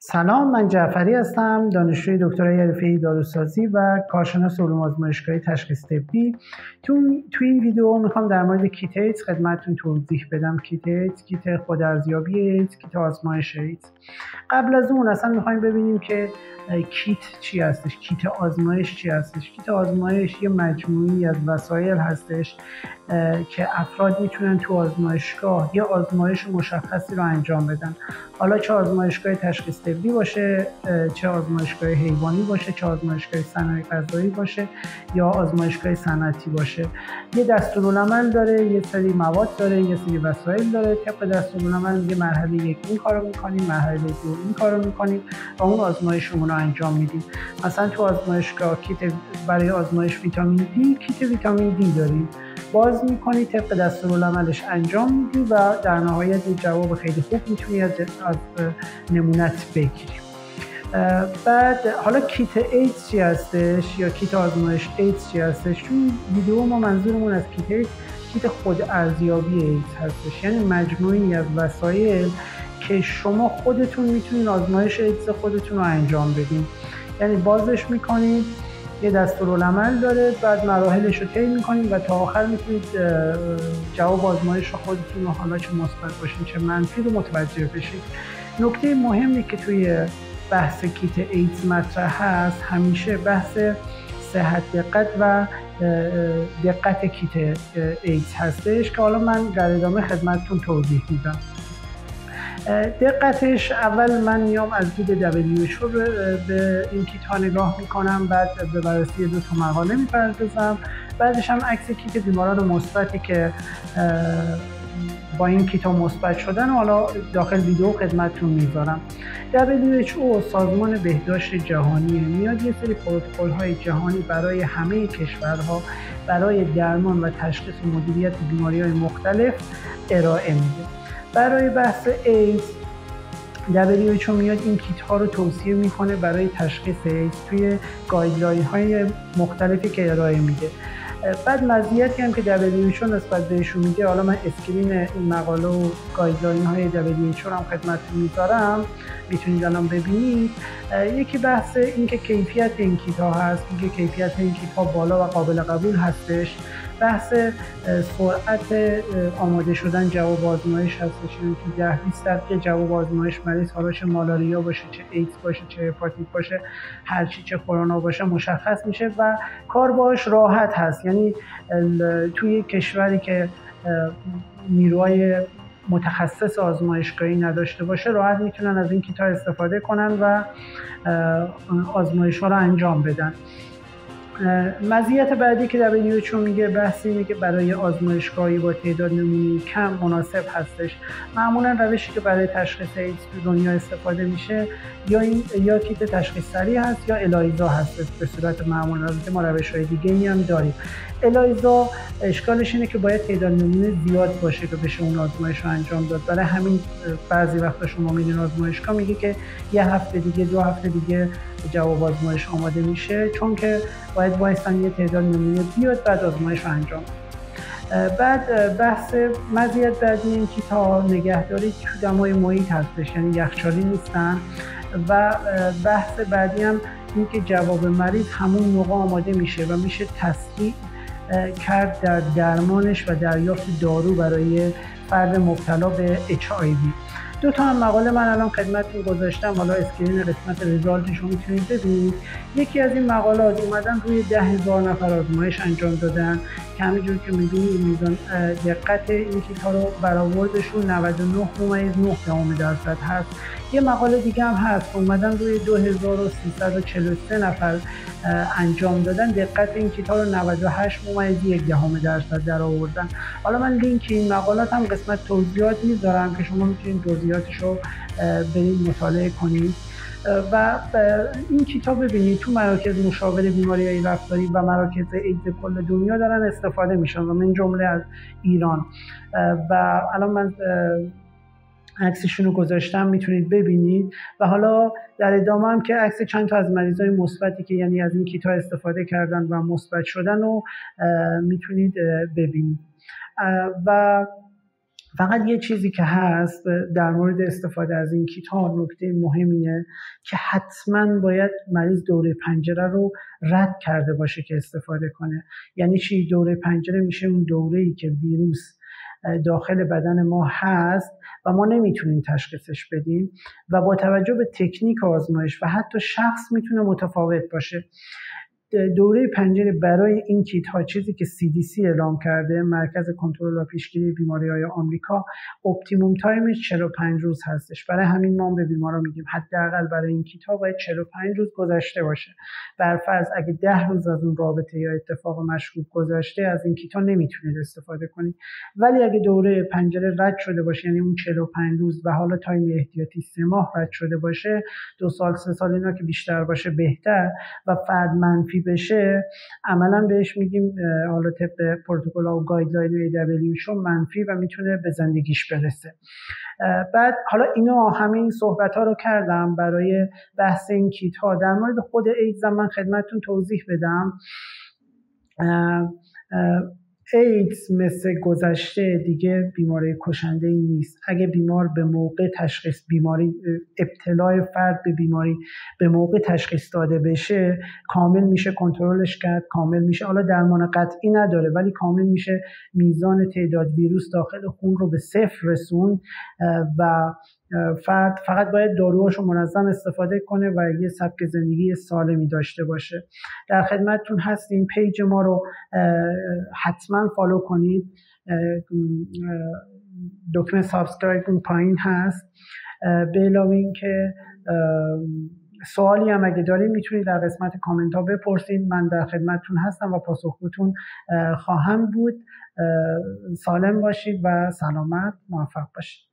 سلام، من جعفری هستم، دانشجوی دکترای حرفه‌ای داروسازی و کارشناس علوم آزمایشگاهی تشخیص طبی. تو این ویدیو میخوام در مورد کیت ایدز خدمتتون توضیح بدم. کیت ایدز، کیت خودارزیابی ایدز، کیت آزمایش ایدز. قبل از اون اصلا میخوایم ببینیم که کیت چی هستش، کیت آزمایش چی هستش. کیت آزمایش یه مجموعی از وسایل هستش که افراد میتونن تو آزمایشگاه یه آزمایش مشخصی رو انجام بدن. حالا چه آزمایشگاه تشخیص طبی باشه، چه آزمایشگاه حیوانی باشه، چه آزمایشگاه صنایع غذایی باشه یا آزمایشگاه صنعتی باشه. یه دستورالعمل داره، یه سری مواد داره، یه سری وسایل داره. طبق دستورالعمل میگه مرحله 1 این کارو میکنیم، مرحله 2 این کارو میکنیم و اون آزمایشمون رو انجام میدیم. مثلا تو آزمایشگاه کیت برای آزمایش ویتامین دی، کیت ویتامین دی داریم، باز میکنی، طبق دستورالعملش انجام میدی و در نهایت یه جواب خیلی خوب میتونی از نمونت بگیری. بعد حالا کیت ایدز چی هستش یا کیت آزمایش ایدز چی هستش؟ تو ویدیو ما منظورمون از کیت ایدز کیت خودارزیابی ایدز هستش، یعنی مجموعی از وسایل که شما خودتون میتونین آزمایش ایدز خودتون رو انجام بدین. یعنی بازش میکنید، یه دستورالعمل داره، بعد مراحلش رو طی میکنید و تا آخر میتونید جواب آزمایش رو خودتون رو، حالا چه مثبت باشین چه منفی، رو متوجه بشید. نکته مهمی که توی بحث کیت ایدز مطرح هست همیشه بحث صحت دقت و دقت کیت ایدز هستش که حالا من در ادامه خدمتتون توضیح میدم. دقتش، اول من میام از دید WHO به این کیت ها نگاه میکنم، بعد به بررسی 2 تا مقاله میپردازم، بعدش هم عکس کیت بیماران مثبتی که با این کیت ها مثبت شدن حالا داخل ویدیو خدمتتون میذارم. WHO سازمان بهداشت جهانی میاد یه سری پروتکل های جهانی برای همه کشورها برای درمان و تشخیص و مدیریت بیماری های مختلف ارائه میده. برای بحث ایدز WHO میاد این کیت ها رو توصیه میکنه برای تشخیص ایدز توی گایدلاین های مختلفی که ارائه میده. بعد مزیتی هم که WHO نسبت بهشون میده، حالا من اسکرین این مقاله و گایدلاین های WHO رو هم خدمتتون میذارم، میتونید الان ببینید. یکی بحث این که کیفیت این کیت ها هست، میگه کیفیت این کیت ها بالا و قابل قبول هستش. بحث سرعت آماده شدن جواب آزمایش هستش، یعنی که 10-20 دقیقه جواب آزمایش مریض، حالا چه مالاریا باشه، چه ایدز باشه، چه هپاتیت باشه، هرچی، چه کرونا باشه، مشخص میشه و کار باش راحت هست. یعنی توی کشوری که نیروهای متخصص آزمایشگاهی نداشته باشه راحت میتونن از این کیت ها استفاده کنن و آزمایش ها رو انجام بدن. مزیت بعدی که WHO میگه بحث اینه که برای آزمایشگاهی با تعداد نمونه کم مناسب هستش. معمولا روشی که برای تشخیص ایدز تو دنیا استفاده میشه یا کیت تشخیص سریع هست یا الایزا هست به صورت معمول. البته ما روش‌های دیگه‌ای هم داریم. الایزا اشکالش اینه که باید تعداد نمونه زیاد باشه که بشه اون آزمایش رو انجام داد. برای همین بعضی وقتا شما میرین آزمایشگاه میگه که یه هفته دیگه، 2 هفته دیگه جواب آزمایش آماده میشه، چون که باید وایسن یه تعداد نمونه بیاد بعد آزمایش رو انجام. بعد بحث مزیت بعدی این کیت ها نگهداری تو دمای محیط هستش، یعنی یخچالی نیستن. و بحث بعدی هم این که جواب مریض همون موقع آماده میشه و میشه تسریع کرد در درمانش و دریافت دارو برای فرد مبتلا به HIV. 2 تا هم مقاله من الان خدمتتون گذاشتم، حالا اسکرین قسمت ریزالتش رو میتونید ببینید. یکی از این مقالات اومدن روی 10,000 نفر آزمایش انجام دادن که همینجور که میبینید میزان دقت این کیت ها رو برآوردشون 99.9% هست. یه مقاله دیگه هم هست اومدن روی 2343 نفر انجام دادن، دقت این کیت ها رو 98.1% در آوردن. حالا من لینک این مقالات هم قسمت توضیحات میذارم که شما میتونید توضیحاتش رو برید مطالعه کنید. و این کتاب ببینید تو مراکز مشاور بیماری‌های رفتاری و مراکز ایدز کل دنیا دارن استفاده میشن و من جمله از ایران. و الان من عکسشون رو گذاشتم میتونید ببینید. و حالا در ادامه هم که عکس چند تا از مریضای مثبتی که یعنی از این کیت ها استفاده کردن و مثبت شدن رو میتونید ببینید. و فقط یه چیزی که هست در مورد استفاده از این کیت ها، نکته مهمیه که حتما باید مریض دوره پنجره رو رد کرده باشه که استفاده کنه. یعنی چی؟ دوره پنجره میشه اون دوره‌ای که ویروس داخل بدن ما هست و ما نمیتونیم تشخیصش بدیم و با توجه به تکنیک آزمایش و حتی شخص میتونه متفاوت باشه. دوره پنجره برای این کیت ها، چیزی که CDC اعلام کرده، مرکز کنترل و پیشگیری بیماری‌های آمریکا، اپتیموم تایمش 45 روز هستش. برای همین ما به بیمارا میگیم حداقل برای این کیت ها باید 45 روز گذشته باشه. بر فرض اگه 10 روز از اون رابطه یا اتفاق مشکوک گذشته، از این کیت ها نمیتونید استفاده کنید. ولی اگه دوره پنجره رد شده باشه، یعنی اون 45 روز و حالا تایم احتیاطی 3 ماه رد شده باشه، 2 سال 3 سال اینا که بیشتر باشه بهتر، و فرد منفی بشه، عملا بهش میگیم حالا طبق پروتکل ها و گایدلاین WHO منفی و میتونه به زندگیش برسه. بعد حالا همین صحبت ها رو کردم برای بحث این کیت ها. در مورد خود ایدز من خدمتتون توضیح بدم. ایدز مثل گذشته دیگه بیماری کشنده ای نیست. اگه بیمار به موقع تشخیص بیماری، ابتلای فرد به بیماری به موقع تشخیص داده بشه، کامل میشه کنترلش کرد، کامل میشه، حالا درمان قطعی نداره ولی کامل میشه میزان تعداد ویروس داخل خون رو به 0 رسون و فرد فقط باید داروهاشو منظم استفاده کنه و یه سبک زندگی سالمی داشته باشه. در خدمتتون هستیم. پیج ما رو حتما فالو کنید. دکمه سابسکرایب اون پایین هست. به علاوه این که سوالی هم اگه دارید میتونید در قسمت کامنت ها بپرسید. من در خدمتتون هستم و پاسخگوتون خواهم بود. سالم باشید و سلامت، موفق باشید.